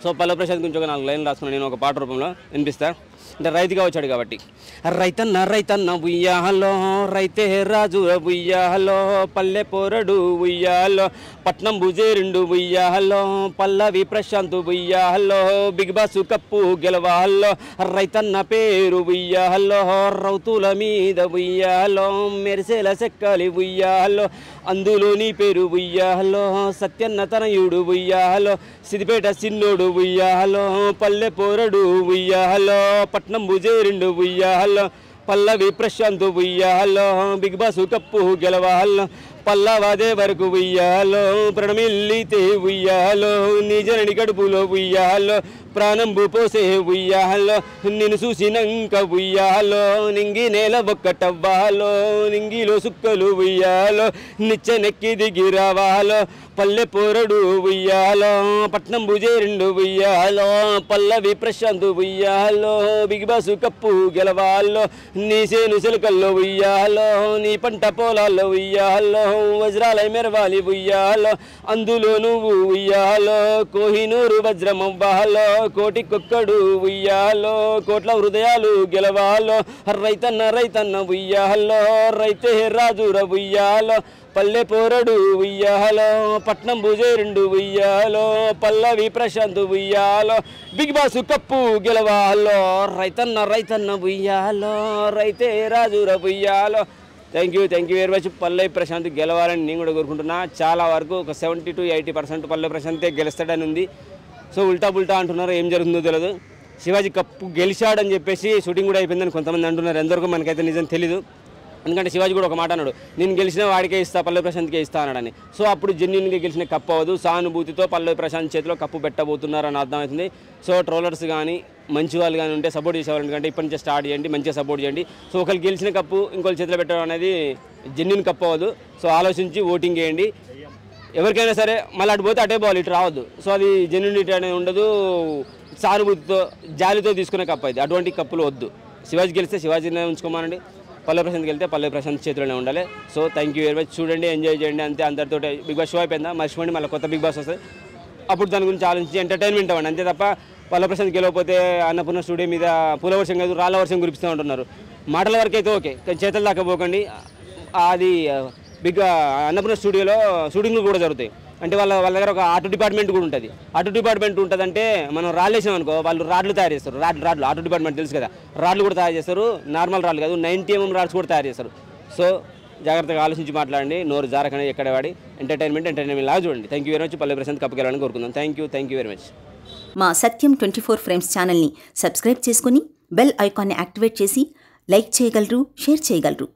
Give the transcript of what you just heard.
So పల్లె ప్రశాంత్ గురించి ఒక 4 లైన్లు రాసుకున్నాను నేను ఒక పాట రూపంలో వినిపిస్తా. అంటే రైతుగా వచ్చాడు కాబట్టి. రైతన్న ఉయ్యాలో, రైతే రాజు ఉయ్యాలో, పల్లె పోరడు ఉయ్యాలో, పట్నం బుజేరిండు ఉయ్యాలో, పల్లవి ప్రశాంత్ ఉయ్యాలో, బిగ్ బాస్ కప్పు గెలవాలో, రైతన్న పేరు ఉయ్యాలో, రౌతుల మీద ఉయ్యాలో, మెరిసేల సెక్కలి ఉయ్యాలో, అందులో నీ పేరు ఉయ్యాలో, సత్యన్న తనయుడు ఉయ్యాలో, సిద్దిపేట సిన్నోడు ఉయ్యాలో, పల్లె పోరడు ఉయ్యాలో, పట్నం బుజేరిండు ఉయ్యాలో, పల్లవి ప్రశాంత్ ఉయ్యాలో, బిగ్ బాస్ కప్పు గెలవాలో, పల్లవాదే వరకు ఉయ్యాలో, ప్రణమిల్లితే ఉయ్యాలో, నీ జనని కడుపులో ఉయ్యాలో, ప్రాణంబు పోసే ఉయ్యాలో, నిన్ను చూసినంక ఉయ్యాలో, నింగి నేల ఒక్కటవ్వాలో, నింగిలో సుక్కలు ఉయ్యాలో, నిచ్చెనెక్కి దిగి రావాలో, పల్లె పోరడు ఉయ్యాలో, పట్నం బుజేరిండు ఉయ్యాలో, పల్లవి ప్రశాంత్ ఉయ్యాలో, బిగ్ బాస్ కప్పు గెలవాలో, నీ సేను సెలకల్లో ఉయ్యాలో, నీ పంట పొలాల్లో ఉయ్యాలో, వజ్రాలై మెరవాలి ఉయ్యాలో, అందులో నువ్వు ఉయ్యాలో, కోహినూరు వజ్రమవ్వాలో, కోటికొక్కడు ఉయ్యాలో, కోట్ల హృదయాలు గెలవాలో, రైతన్న ఉయ్యాలో, రైతే రాజుర ఉయ్యాలో, పల్లె పోరడు ఉయ్యాలో, పట్నం బుజేరిండు ఉయ్యాలో, పల్లవి ప్రశాంత్ ఉయ్యాలో, బిగ్ బాస్ కప్పు గెలవాలో, రైతన్న ఉయ్యాలో, రైతే రాజుర ఉయ్యాలో. Thank you very much. Pallavi Prashanth గెలవాలని నేను కూడా కోరుకుంటున్నా. చాలా వరకు ఒక 70 to 80% పల్లవి ప్రశాంతే గెలుస్తాడని ఉంది. సో ఉల్టా అంటున్నారు, ఏం జరుగుతుందో తెలియదు. శివాజీ కప్పు గెలిచాడని చెప్పేసి షూటింగ్ కూడా అయిపోయిందని కొంతమంది అంటున్నారు. ఎంతవరకు మనకైతే నిజం తెలీదు. ఎందుకంటే శివాజీ కూడా ఒక మాట అన్నాడు, నేను గెలిచిన వాడికే ఇస్తా, పల్లవి ప్రశాంత్కే ఇస్తా అన్నాడని. సో అప్పుడు జెన్యున్గా గెలిచిన కప్పు అవ్వదు, సానుభూతితో పల్లవి ప్రశాంత్ చేతిలో కప్పు పెట్టబోతున్నారని అర్థమవుతుంది. సో ట్రోలర్స్ కానీ మంచి వాళ్ళు కానీ ఉంటే సపోర్ట్ చేసేవాళ్ళు, ఎందుకంటే ఇప్పటి నుంచే స్టార్ట్ చేయండి, మంచిగా సపోర్ట్ చేయండి. సో ఒకరు గెలిచిన కప్పు ఇంకోళ్ళ చేతిలో పెట్టడం అనేది జెన్యున్ కప్పు అవ్వదు. సో ఆలోచించి ఓటింగ్ చేయండి. ఎవరికైనా సరే మళ్ళీ అటు పోతే అటే పోవాలి, ఇటు రావద్దు. సో అది జెన్యునిటీ అనేది ఉండదు, సానుభూతితో జాలితో తీసుకునే కప్పు అది. అటువంటి కప్పులు వద్దు. శివాజీ గెలిస్తే శివాజీనే ఉంచుకోమానండి, పల్లవి ప్రశాంత్ వెళ్తే పల్లవి ప్రశాంత్ చేతిలోనే ఉండాలి. So thank you very much. చూడండి, ఎంజాయ్ చేయండి, అంతే. అందరితో బిగ్ బాస్ షో అయిపోయిందా మర్చిపోండి, మళ్ళీ కొత్త బిగ్ బాస్ వస్తుంది, అప్పుడు దాని గురించి ఆలోచించి ఎంటర్టైన్మెంట్ అవ్వండి, అంతే తప్ప పల్లవి ప్రశాంత్ గెలవకపోతే అన్నపూర్ణ స్టూడియో మీద పూల వర్షం కాదు రాళ్ళ వర్షం కురిపిస్తూ ఉంటున్నారు. మాటల వరకు అయితే ఓకే, కానీ చేతుల దాకా పోకండి. అది బిగ్ అన్నపూర్ణ స్టూడియోలో షూటింగ్లు కూడా జరుగుతాయి. అంటే వాళ్ళ దగ్గర ఒక ఆర్ట్ డిపార్ట్మెంట్ కూడా ఉంటుంది. ఆర్ట్ డిపార్ట్మెంట్ ఉంటుందంటే మనం రాళ్ళు వేసాం అనుకో, వాళ్ళు రాడ్లు తయారు చేస్తారు. రాడ్లు ఆర్ట్ డిపార్ట్మెంట్ తెలుసు కదా, రాడ్లు కూడా తయారు చేస్తారు. నార్మల్ రాళ్ళు కాదు, 90 mm రాడ్స్ కూడా తయారు చేస్తారు. సో జాగ్రత్తగా ఆలోచించి మాట్లాడండి, నోరు జారకనే ఎక్కడ వాడి. ఎంటర్టైన్మెంట్ లాగా చూడండి. Thank you very much. Pallavi Prashanth cup గెలవాలని కోరుకుందాం. Thank you very much. మా సత్యం 24 ఫ్రేమ్స్ ఛానల్ని సబ్స్క్రైబ్ చేసుకుని బెల్ ఐకాన్ని యాక్టివేట్ చేసి లైక్ చేయగలరు, షేర్ చేయగలరు.